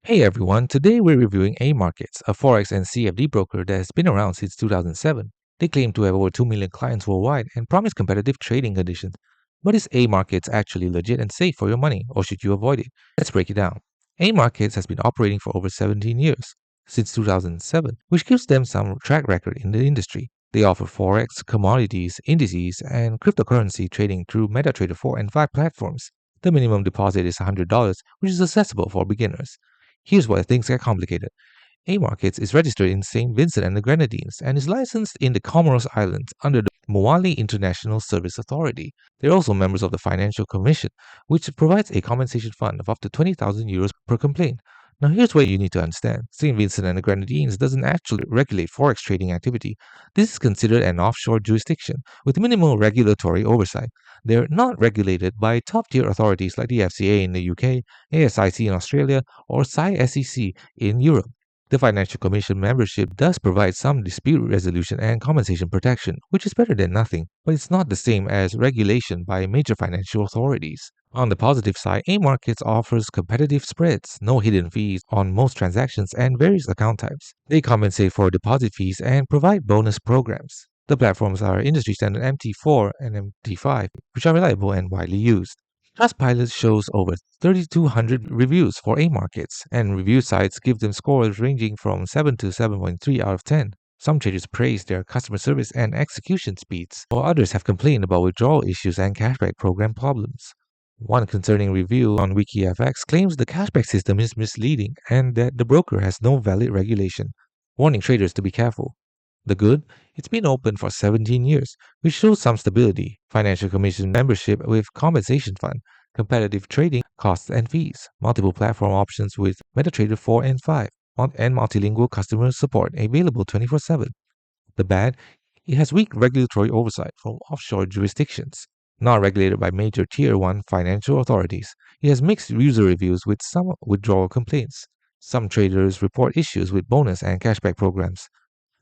Hey everyone, today we're reviewing AMarkets, a Forex and CFD broker that has been around since 2007. They claim to have over 2 million clients worldwide and promise competitive trading conditions. But is AMarkets actually legit and safe for your money, or should you avoid it? Let's break it down. AMarkets has been operating for over 17 years, since 2007, which gives them some track record in the industry. They offer Forex, commodities, indices, and cryptocurrency trading through MetaTrader 4 and 5 platforms. The minimum deposit is $100, which is accessible for beginners. Here's where things get complicated. A-Markets is registered in St. Vincent and the Grenadines and is licensed in the Comoros Islands under the Moali International Service Authority. They're also members of the Financial Commission, which provides a compensation fund of up to 20,000 euros per complaint. Now, here's where you need to understand. St. Vincent and the Grenadines doesn't actually regulate forex trading activity. This is considered an offshore jurisdiction with minimal regulatory oversight. They're not regulated by top-tier authorities like the FCA in the UK, ASIC in Australia, or SEC in Europe. The Financial Commission membership does provide some dispute resolution and compensation protection, which is better than nothing, but it's not the same as regulation by major financial authorities. On the positive side, A-Markets offers competitive spreads, no hidden fees on most transactions, and various account types. They compensate for deposit fees and provide bonus programs. The platforms are industry standard MT4 and MT5, which are reliable and widely used. Trustpilot shows over 3,200 reviews for A-Markets, and review sites give them scores ranging from 7 to 7.3 out of 10. Some traders praise their customer service and execution speeds, while others have complained about withdrawal issues and cashback program problems. One concerning review on WikiFX claims the cashback system is misleading and that the broker has no valid regulation, warning traders to be careful. The good? It's been open for 17 years, which shows some stability. Financial Commission membership with compensation fund, competitive trading costs and fees, multiple platform options with MetaTrader 4 and 5, and multilingual customer support available 24/7. The bad? It has weak regulatory oversight from offshore jurisdictions, not regulated by major Tier 1 financial authorities. It has mixed user reviews with some withdrawal complaints. Some traders report issues with bonus and cashback programs.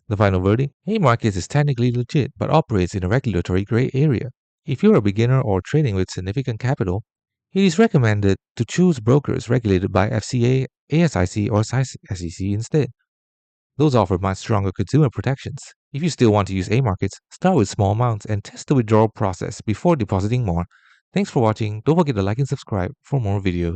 The final verdict? A-Markets is technically legit but operates in a regulatory gray area. If you're a beginner or trading with significant capital, it is recommended to choose brokers regulated by FCA, ASIC, or SEC instead. Those offer much stronger consumer protections. If you still want to use A-Markets, start with small amounts and test the withdrawal process before depositing more. Thanks for watching. Don't forget to like and subscribe for more videos.